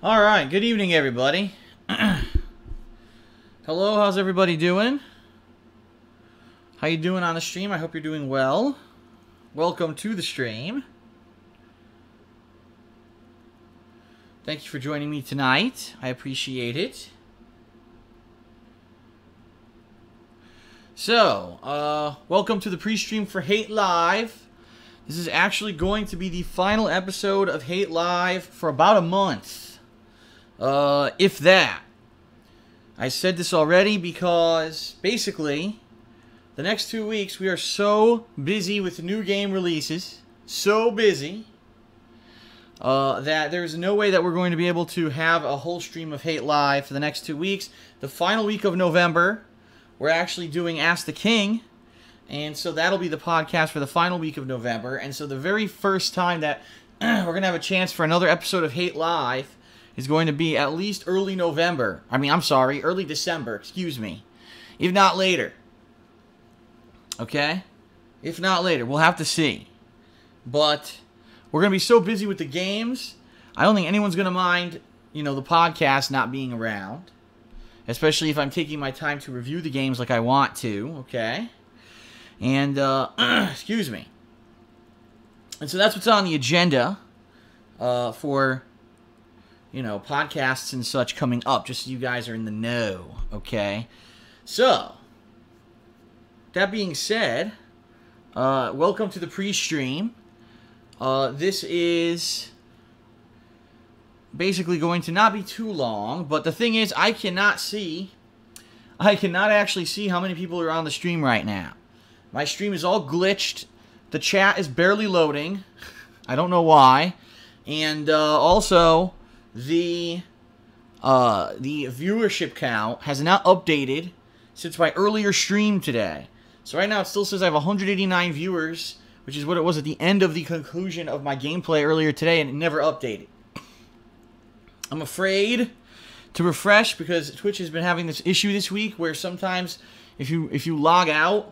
All right, good evening, everybody. Hello, how's everybody doing? How you doing on the stream? I hope you're doing well. Welcome to the stream. Thank you for joining me tonight. I appreciate it. So, welcome to the pre-stream for Hate Live. This is actually going to be the final episode of Hate Live for about a month. If that. I said this already because, basically, the next 2 weeks we are so busy with new game releases, so busy, that there's no way that we're going to be able to have a whole stream of Hate Live for the next 2 weeks. The final week of November, we're actually doing Ask the King, and so that'll be the podcast for the final week of November. And so the very first time that we're going to have a chance for another episode of Hate Live is going to be at least early November. Early December, excuse me. If not later. Okay? If not later. We'll have to see. But we're going to be so busy with the games, I don't think anyone's going to mind, the podcast not being around. Especially if I'm taking my time to review the games like I want to, okay? And, excuse me. And so that's what's on the agenda for, podcasts and such coming up, just so you guys are in the know, okay? So, that being said, welcome to the pre-stream. This is basically going to not be too long, but the thing is, I cannot actually see how many people are on the stream right now. My stream is all glitched. The chat is barely loading. I don't know why. And also, the viewership count has not updated since my earlier stream today. So right now it still says I have 189 viewers, which is what it was at the end of the conclusion of my gameplay earlier today, and it never updated. I'm afraid to refresh because Twitch has been having this issue this week where sometimes if you log out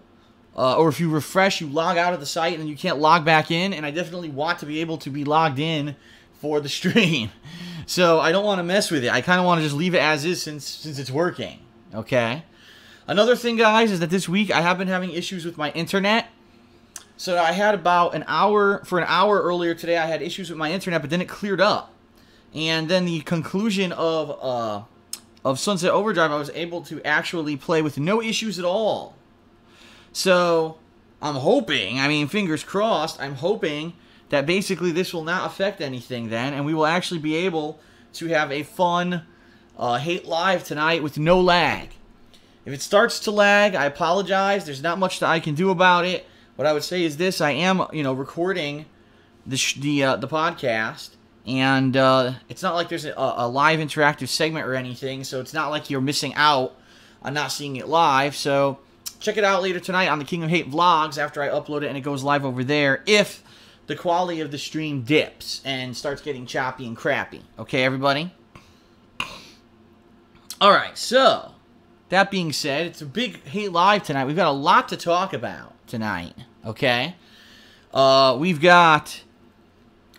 or if you refresh, you log out of the site and then you can't log back in, and I definitely want to be able to be logged in for the stream. So I don't want to mess with it. I kind of want to just leave it as is since it's working. Okay? Another thing, guys, is that this week I have been having issues with my internet. So I had about an hour earlier today, I had issues with my internet, but then it cleared up. And then the conclusion of Sunset Overdrive, I was able to actually play with no issues at all. So I'm hoping, fingers crossed, I'm hoping that basically this will not affect anything then, and we will actually be able to have a fun Hate Live tonight with no lag. If it starts to lag, I apologize. There's not much that I can do about it. What I would say is this: I am, recording the podcast, and it's not like there's a live interactive segment or anything, so it's not like you're missing out on not seeing it live. So check it out later tonight on the King of Hate vlogs after I upload it and it goes live over there. If the quality of the stream dips and starts getting choppy and crappy. Okay, everybody? Alright, so, that being said, it's a big Hate Live tonight. We've got a lot to talk about tonight, okay? We've got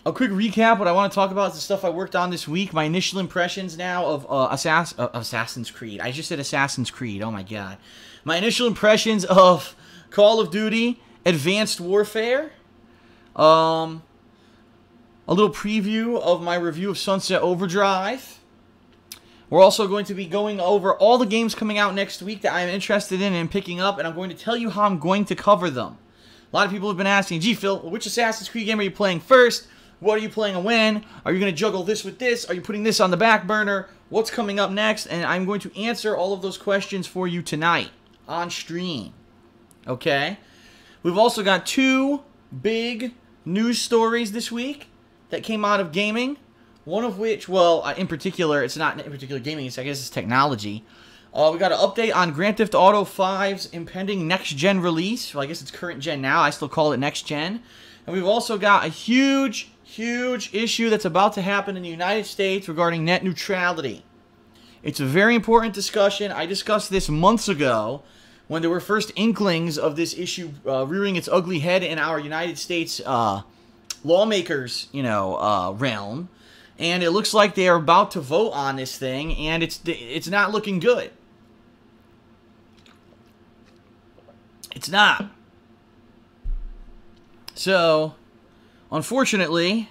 a quick recap. What I want to talk about is the stuff I worked on this week. My initial impressions now of Assassin's Creed. I just said Assassin's Creed, oh my god. My initial impressions of Call of Duty Advanced Warfare. A little preview of my review of Sunset Overdrive. We're also going to be going over all the games coming out next week that I'm interested in and picking up, and I'm going to tell you how I'm going to cover them. A lot of people have been asking, gee, Phil, which Assassin's Creed game are you playing first? What are you playing and when? Are you going to juggle this with this? Are you putting this on the back burner? What's coming up next? And I'm going to answer all of those questions for you tonight on stream. Okay? We've also got two big news stories this week that came out of gaming. One of which, well, in particular, it's not in particular gaming, I guess it's technology. We got an update on Grand Theft Auto 5's impending next-gen release. Well, I guess it's current-gen now. I still call it next-gen. And we've also got a huge issue that's about to happen in the United States regarding net neutrality. It's a very important discussion. I discussed this months ago when there were first inklings of this issue rearing its ugly head in our United States lawmakers, realm. And it looks like they are about to vote on this thing, and it's not looking good. It's not. So, unfortunately,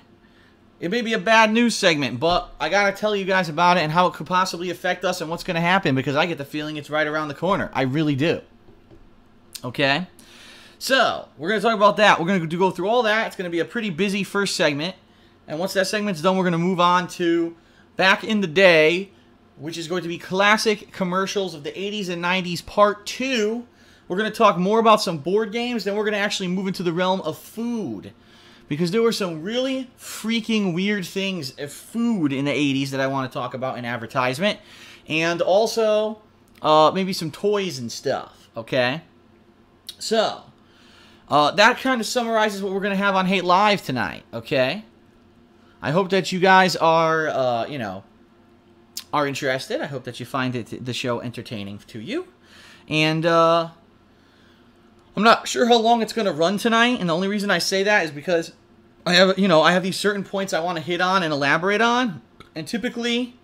it may be a bad news segment, but I gotta tell you guys about it and how it could possibly affect us and what's gonna happen, because I get the feeling it's right around the corner. I really do. Okay? So, we're gonna talk about that. We're gonna go through all that. It's gonna be a pretty busy first segment. And once that segment's done, we're going to move on to Back in the Day, which is going to be classic commercials of the 80s and 90s part 2. We're going to talk more about some board games, then we're going to actually move into the realm of food. Because there were some really freaking weird things of food in the 80s that I want to talk about in advertisement. And also, maybe some toys and stuff, okay? So, that kind of summarizes what we're going to have on Hate Live tonight, okay? I hope that you guys are, are interested. I hope that you find the show entertaining to you. And I'm not sure how long it's going to run tonight. And the only reason I say that is because I have these certain points I want to hit on and elaborate on. And typically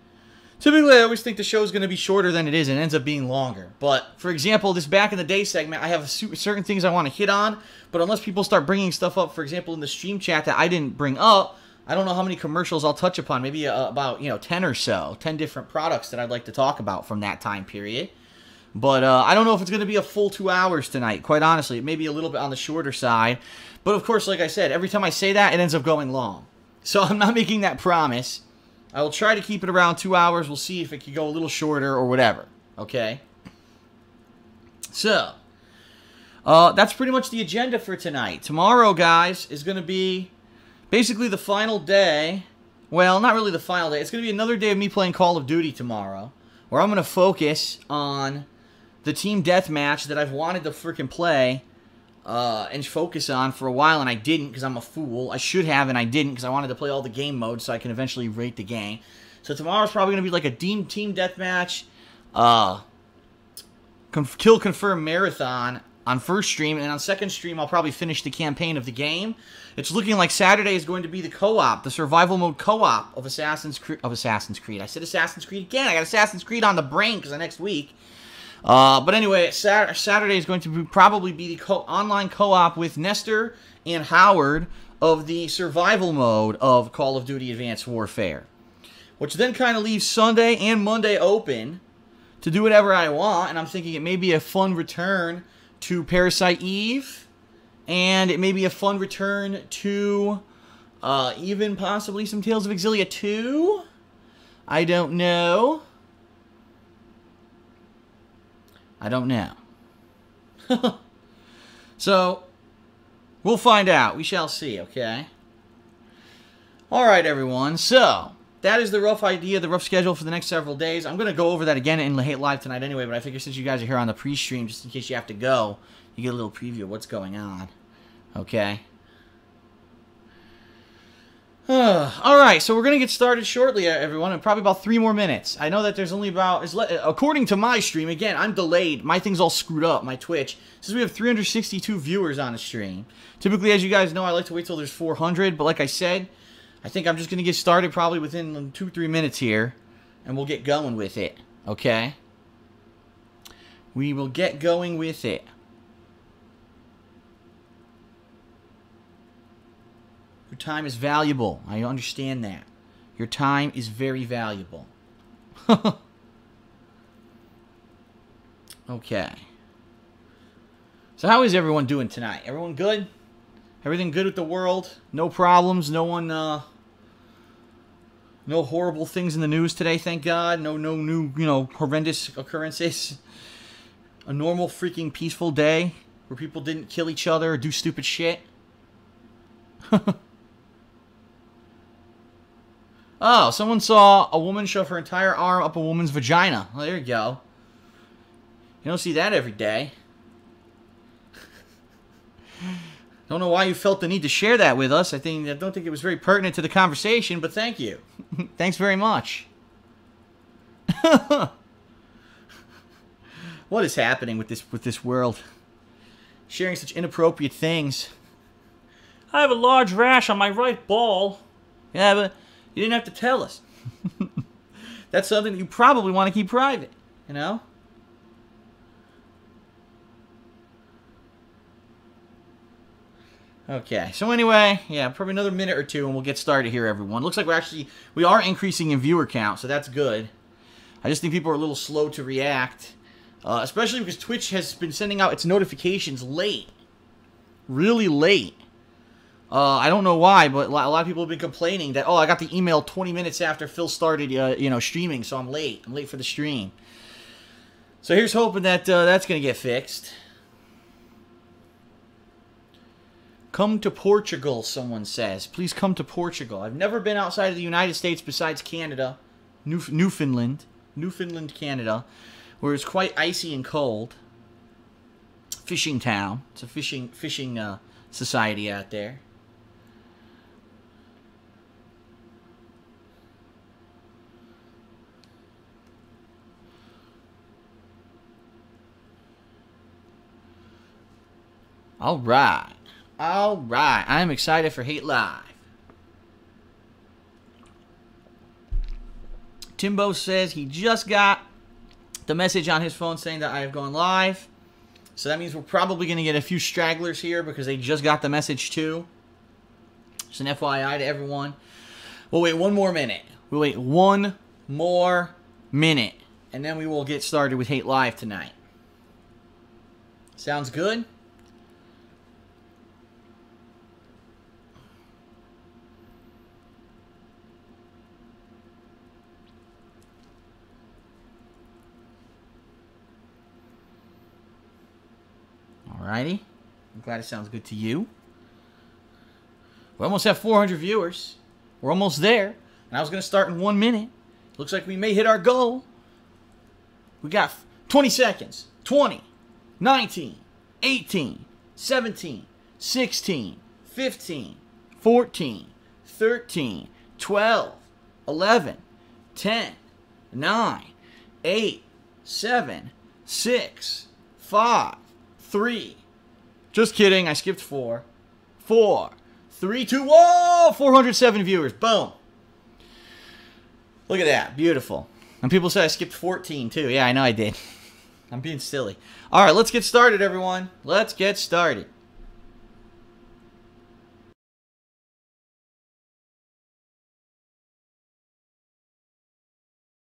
I always think the show is going to be shorter than it is and ends up being longer. But, for example, this Back in the Day segment, I have certain things I want to hit on. But unless people start bringing stuff up, for example, in the stream chat that I didn't bring up, I don't know how many commercials I'll touch upon. Maybe about 10 or so. 10 different products that I'd like to talk about from that time period. But I don't know if it's going to be a full 2 hours tonight. Quite honestly, it may be a little bit on the shorter side. But of course, like I said, every time I say that, it ends up going long. So I'm not making that promise. I will try to keep it around 2 hours. We'll see if it could go a little shorter or whatever. Okay? So, that's pretty much the agenda for tonight. Tomorrow, guys, is going to be basically the final day. Well, not really the final day. It's going to be another day of me playing Call of Duty tomorrow, where I'm going to focus on the team deathmatch that I've wanted to freaking play and focus on for a while, and I didn't because I'm a fool. I should have, and I didn't because I wanted to play all the game modes so I can eventually rate the game. So tomorrow's probably going to be like a team deathmatch, kill confirm marathon on first stream, and on second stream I'll probably finish the campaign of the game. It's looking like Saturday is going to be the co-op, the survival mode co-op of Assassin's Creed. I said Assassin's Creed again. I got Assassin's Creed on the brain because of next week. But anyway, Saturday is going to probably be the online co-op with Nestor and Howard of the survival mode of Call of Duty Advanced Warfare. Which then kind of leaves Sunday and Monday open to do whatever I want. And I'm thinking it may be a fun return to Parasite Eve. And it may be a fun return to even possibly some Tales of Exilia 2. I don't know. So, we'll find out. We shall see, okay? Alright, everyone. So, that is the rough idea, the rough schedule for the next several days. I'm going to go over that again in Hate Live tonight anyway, but I figure since you guys are here on the pre-stream, just in case you have to go, you get a little preview of what's going on. Okay? Alright, so we're going to get started shortly, everyone, in probably about 3 more minutes. I know that there's only about, according to my stream, again, I'm delayed. My thing's all screwed up, my Twitch. Since we have 362 viewers on the stream. Typically, as you guys know, I like to wait till there's 400, but like I said, I think I'm just going to get started probably within 2-3 minutes here, and we'll get going with it, okay? We will get going with it. Your time is valuable. I understand that. Your time is very valuable. Okay. So how is everyone doing tonight? Everyone good? Everything good with the world? No problems? No one, no horrible things in the news today, thank God. No new, horrendous occurrences. A normal freaking peaceful day where people didn't kill each other or do stupid shit. Oh, someone saw a woman shove her entire arm up a woman's vagina. Well, there you go. You don't see that every day. Don't know why you felt the need to share that with us. I don't think it was very pertinent to the conversation, but thank you. Thanks very much. What is happening with this world? Sharing such inappropriate things. I have a large rash on my right ball. Yeah, but You didn't have to tell us. That's something that you probably want to keep private, you know? Okay, so anyway, yeah, probably another minute or two and we'll get started here, everyone. Looks like we are increasing in viewer count, so that's good. I just think people are a little slow to react, especially because Twitch has been sending out its notifications late. Really late. I don't know why, but a lot of people have been complaining that, oh, I got the email 20 minutes after Phil started, streaming, so I'm late. I'm late for the stream. So here's hoping that that's going to get fixed. Come to Portugal, someone says. Please come to Portugal. I've never been outside of the United States besides Canada. Newfoundland, Canada, where it's quite icy and cold. Fishing town. It's a fishing society out there. All right. All right. I'm excited for Hate Live. Timbo says he just got the message on his phone saying that I have gone live. So that means we're probably going to get a few stragglers here because they just got the message too. Just an FYI to everyone. We'll wait one more minute. We'll wait one more minute. And then we will get started with Hate Live tonight. Sounds good? Alrighty. I'm glad it sounds good to you. We almost have 400 viewers. We're almost there. And I was going to start in 1 minute. Looks like we may hit our goal. We got 20 seconds. 20, 19, 18, 17, 16, 15, 14, 13, 12, 11, 10, 9, 8, 7, 6, 5, 3. Just kidding. I skipped 4. 4, 3, 2. Whoa! 407 viewers. Boom. Look at that. Beautiful. And people said I skipped 14 too. Yeah, I know I did. I'm being silly. All right, let's get started, everyone. Let's get started.